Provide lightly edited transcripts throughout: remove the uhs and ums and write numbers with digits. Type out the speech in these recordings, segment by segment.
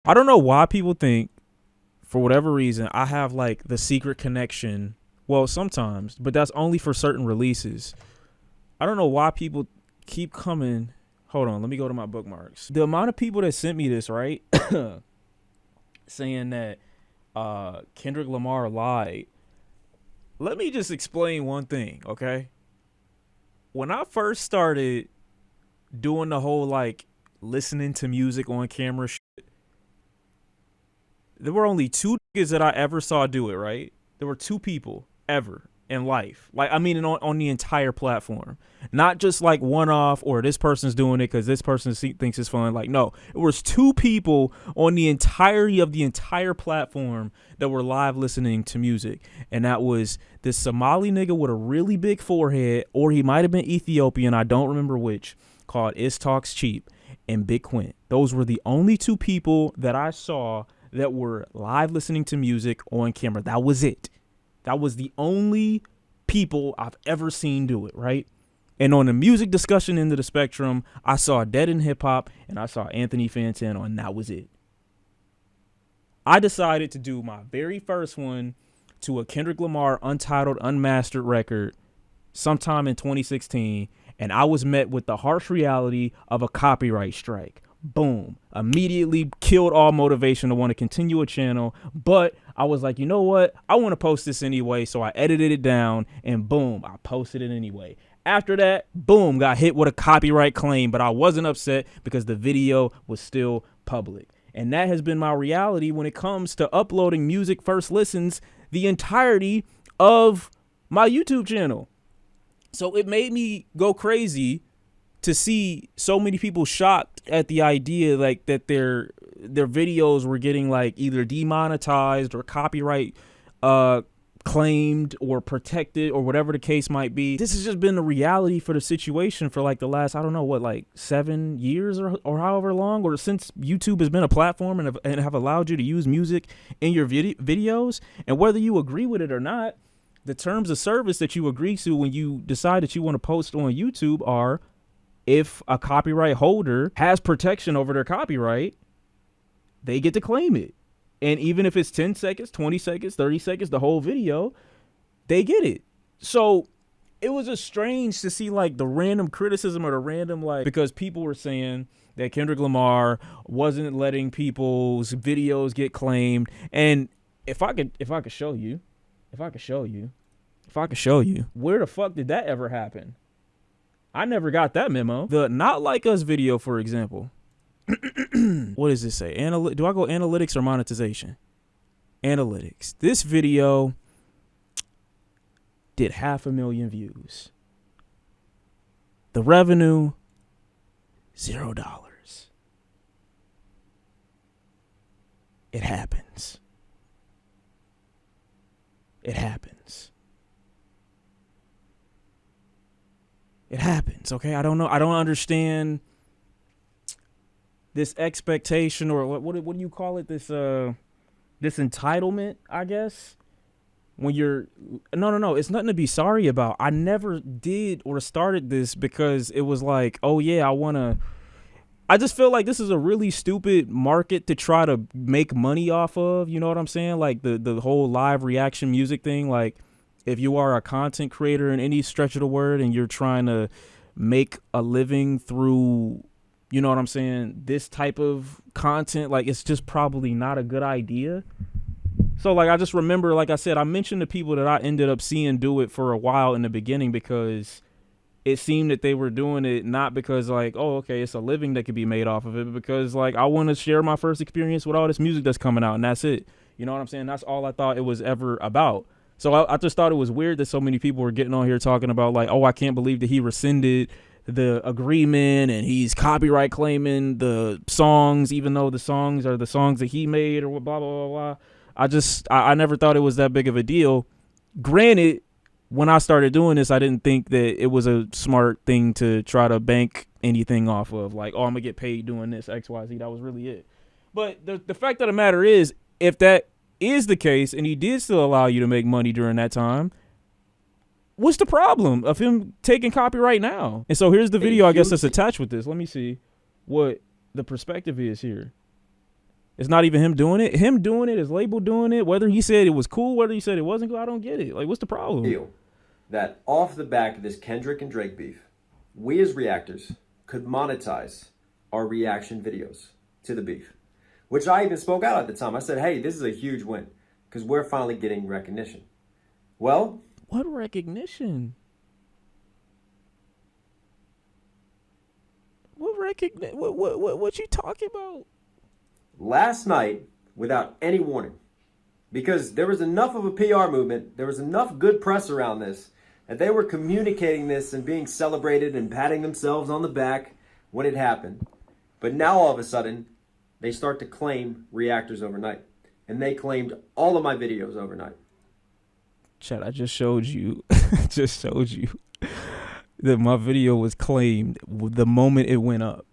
I don't know why people think, for whatever reason, I have like the secret connection. Well, sometimes, but that's only for certain releases. I don't know why people keep coming. Hold on, let me go to my bookmarks. The amount of people that sent me this, right? Saying that Kendrick Lamar lied. Let me just explain one thing, okay? When I first started doing the whole like listening to music on camera shit, there were only two niggas that I ever saw do it, right? There were two people ever in life. Like, I mean, on the entire platform. Not just like one off or this person's doing it because this person thinks it's fun. Like, no, it was two people on the entirety of the entire platform that were live listening to music. And that was this Somali nigga with a really big forehead, or he might have been Ethiopian, I don't remember which, called Is Talks Cheap, and Big Quint. Those were the only two people that I saw that were live listening to music on camera. That was it. That was the only people I've ever seen do it, right? And on the music discussion end of the spectrum, I saw Dead in Hip Hop and I saw Anthony Fantano, and that was it. I decided to do my very first one to a Kendrick Lamar untitled, unmastered record sometime in 2016, and I was met with the harsh reality of a copyright strike. Boom. Immediately killed all motivation to want to continue a channel. But I was like, you know what? I want to post this anyway. So I edited it down and boom, I posted it anyway. After that, boom, got hit with a copyright claim. But I wasn't upset because the video was still public. And that has been my reality when it comes to uploading music first listens the entirety of my YouTube channel. So it made me go crazy to see so many people shocked at the idea like that their videos were getting like either demonetized or copyright claimed or protected or whatever the case might be. This has just been the reality for the situation for like the last, I don't know what, like 7 years or however long, or since YouTube has been a platform and have allowed you to use music in your videos. And whether you agree with it or not, the terms of service that you agree to when you decide that you want to post on YouTube are, if a copyright holder has protection over their copyright, they get to claim it. And even if it's 10 seconds, 20 seconds, 30 seconds, the whole video, they get it. So it was just strange to see like the random criticism or the random like, because people were saying that Kendrick Lamar wasn't letting people's videos get claimed. And if I could show you, where the fuck did that ever happen? I never got that memo. The Not Like Us video, for example. What does this say? Do I go analytics or monetization? Analytics. This video did 500,000 views. The revenue, $0. It happens. It happens. It happens, okay? I don't know. I don't understand this expectation, or what do you call it? This entitlement, I guess. When you're no, it's nothing to be sorry about. I never did or started this because it was like, oh yeah, I just feel like this is a really stupid market to try to make money off of. You know what I'm saying? Like the whole live reaction music thing. Like, if you are a content creator in any stretch of the word and you're trying to make a living through, you know what I'm saying, this type of content, like, it's just probably not a good idea. So, like, I just remember, like I said, I mentioned the people that I ended up seeing do it for a while in the beginning because it seemed that they were doing it not because, like, oh, okay, it's a living that could be made off of it, but because, like, I want to share my first experience with all this music that's coming out, and that's it. You know what I'm saying? That's all I thought it was ever about. So I just thought it was weird that so many people were getting on here talking about like, oh, I can't believe that he rescinded the agreement and he's copyright claiming the songs, even though the songs are the songs that he made or blah, blah, blah, blah. I never thought it was that big of a deal. Granted, when I started doing this, I didn't think that it was a smart thing to try to bank anything off of, like, oh, I'm gonna get paid doing this, X, Y, Z. That was really it. But the fact of the matter is, if that is the case and he did still allow you to make money during that time, what's the problem of him taking copyright now? And so here's the video, I guess, that's attached with this. Let me see what the perspective is here. It's not even him doing it. Him doing it, his label doing it, whether he said it was cool, whether he said it wasn't cool, I don't get it. Like, what's the problem? Feel that off the back of this Kendrick and Drake beef, we as reactors could monetize our reaction videos to the beef, which I even spoke out at the time. I said, hey, this is a huge win because we're finally getting recognition. Well, what recognition? What you talking about? Last night, without any warning, because there was enough of a PR movement, there was enough good press around this, that they were communicating this and being celebrated and patting themselves on the back when it happened. But now all of a sudden, they start to claim reactors overnight. And they claimed all of my videos overnight. Chat, I just showed you, that my video was claimed the moment it went up.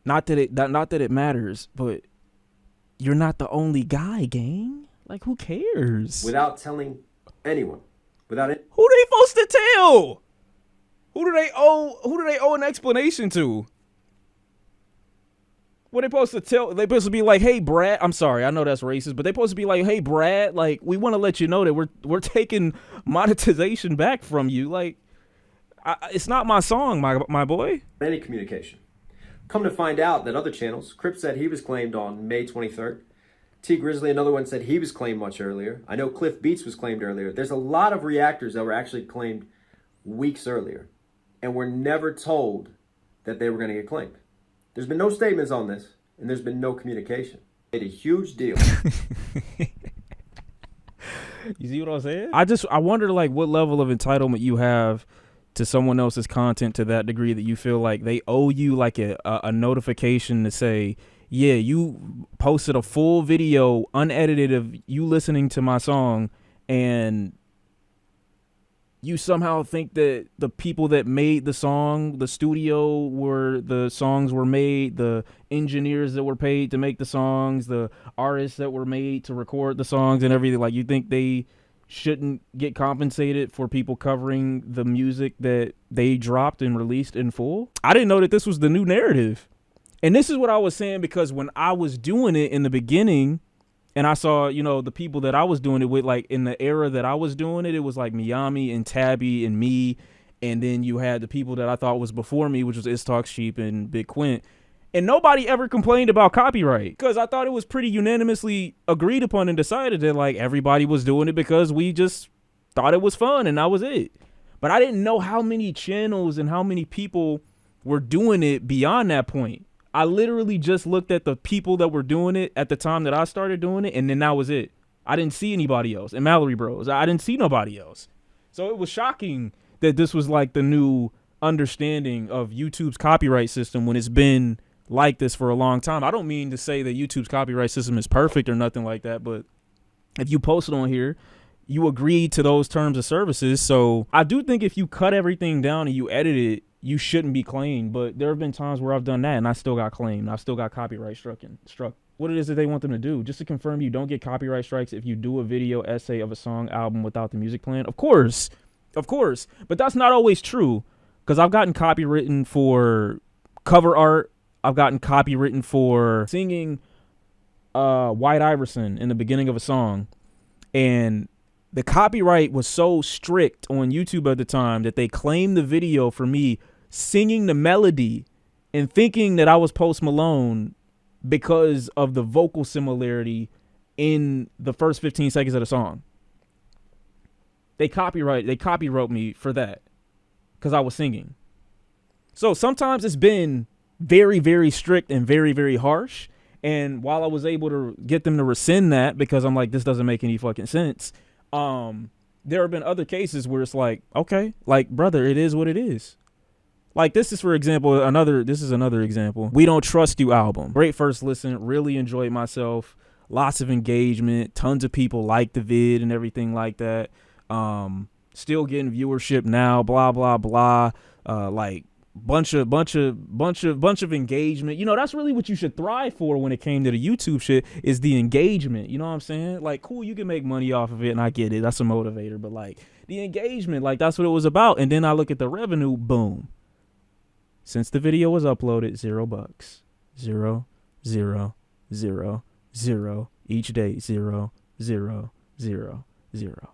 Not that it matters, but you're not the only guy, gang. Like, who cares? Without telling anyone. Without it. Who they supposed to tell? Who do they owe an explanation to? What they supposed to tell? They supposed to be like, hey, Brad. I'm sorry, I know that's racist, but they supposed to be like, hey, Brad, like, we want to let you know that we're taking monetization back from you. Like, it's not my song, my boy. Any communication. Come to find out that other channels, Crip said he was claimed on May 23rd. T Grizzly, another one, said he was claimed much earlier. I know Cliff Beats was claimed earlier. There's a lot of reactors that were actually claimed weeks earlier and were never told that they were going to get claimed. There's been no statements on this, and there's been no communication. Made a huge deal. You see what I'm saying? I wonder, like, what level of entitlement you have to someone else's content to that degree that you feel like they owe you like a notification to say, yeah, you posted a full video unedited of you listening to my song, and you somehow think that the people that made the song, the studio where the songs were made, the engineers that were paid to make the songs, the artists that were made to record the songs and everything, like, you think they shouldn't get compensated for people covering the music that they dropped and released in full? I didn't know that this was the new narrative. And this is what I was saying, because when I was doing it in the beginning and I saw, you know, the people that I was doing it with, like in the era that I was doing it, it was like Miami and Tabby and me. And then you had the people that I thought was before me, which was Istalk Sheep and Big Quint. And nobody ever complained about copyright, because I thought it was pretty unanimously agreed upon and decided that, like, everybody was doing it because we just thought it was fun and that was it. But I didn't know how many channels and how many people were doing it beyond that point. I literally just looked at the people that were doing it at the time that I started doing it, and then that was it. I didn't see anybody else. And Mallory Bros, I didn't see nobody else. So it was shocking that this was like the new understanding of YouTube's copyright system when it's been like this for a long time. I don't mean to say that YouTube's copyright system is perfect or nothing like that, but if you post it on here, you agreed to those terms of services. So I do think if you cut everything down and you edit it, you shouldn't be claimed. But there have been times where I've done that and I still got claimed. I still got copyright struck. What it is that they want them to do, just to confirm you don't get copyright strikes if you do a video essay of a song album without the music plan. Of course. But that's not always true, because I've gotten copywritten for cover art. I've gotten copywritten for singing White Iverson in the beginning of a song. And the copyright was so strict on YouTube at the time that they claimed the video for me singing the melody and thinking that I was Post Malone because of the vocal similarity in the first 15 seconds of the song. They copyright me for that because I was singing. So sometimes it's been very, very strict and very, very harsh. And while I was able to get them to rescind that, because I'm like, this doesn't make any fucking sense, there have been other cases where it's like, okay, like, brother, it is what it is. Like, this is, for example, another example. We Don't Trust You album. Great first listen. Really enjoyed myself. Lots of engagement. Tons of people liked the vid and everything like that. Still getting viewership now. Blah, blah, blah. Like, bunch of engagement. You know, that's really what you should thrive for when it came to the YouTube shit, is the engagement. You know what I'm saying? Like, cool, you can make money off of it, and I get it. That's a motivator. But, like, the engagement, like, that's what it was about. And then I look at the revenue, boom. Since the video was uploaded, $0. 0, 0, 0, 0. Each day, 0, 0, 0, 0.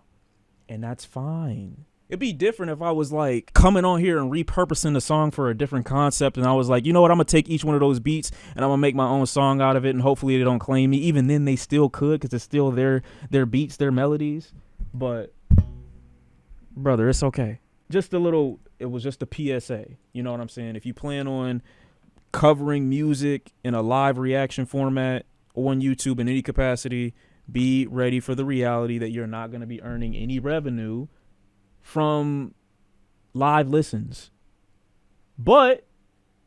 And that's fine. It'd be different if I was like coming on here and repurposing the song for a different concept, and I was like, you know what, I'm gonna take each one of those beats and I'm gonna make my own song out of it, and hopefully they don't claim me. Even then they still could, because it's still their beats, their melodies. But brother, it's okay. Just a little, it was just a PSA. You know what I'm saying? If you plan on covering music in a live reaction format on YouTube in any capacity, be ready for the reality that you're not going to be earning any revenue from live listens. But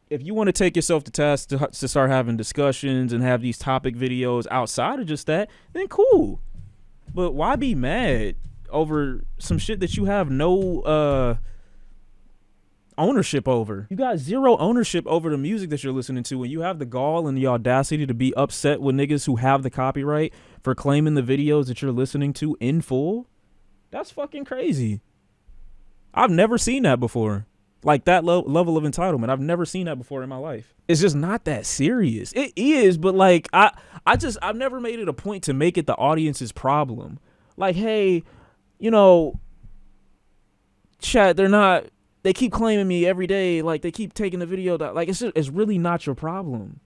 if you want to take yourself to task to start having discussions and have these topic videos outside of just that, then cool. But why be mad over some shit that you have no ownership over? You got zero ownership over the music that you're listening to, and you have the gall and the audacity to be upset with niggas who have the copyright for claiming the videos that you're listening to in full. That's fucking crazy. I've never seen that before. Like that level of entitlement. I've never seen that before in my life. It's just not that serious. It is, but like I've never made it a point to make it the audience's problem. Like, hey, you know, chat, they keep claiming me every day. Like, they keep taking the video down. Like, it's really not your problem.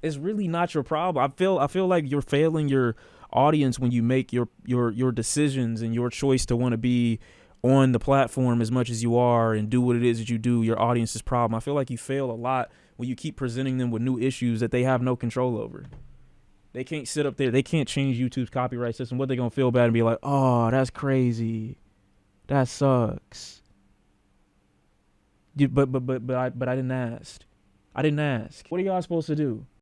It's really not your problem. I feel like you're failing your audience when you make your decisions and your choice to want to be on the platform as much as you are and do what it is that you do, your audience's problem. I feel like you fail a lot when you keep presenting them with new issues that they have no control over. They can't sit up there. They can't change YouTube's copyright system. What, they gonna feel bad and be like, oh, that's crazy. That sucks. But I didn't ask. What are y'all supposed to do?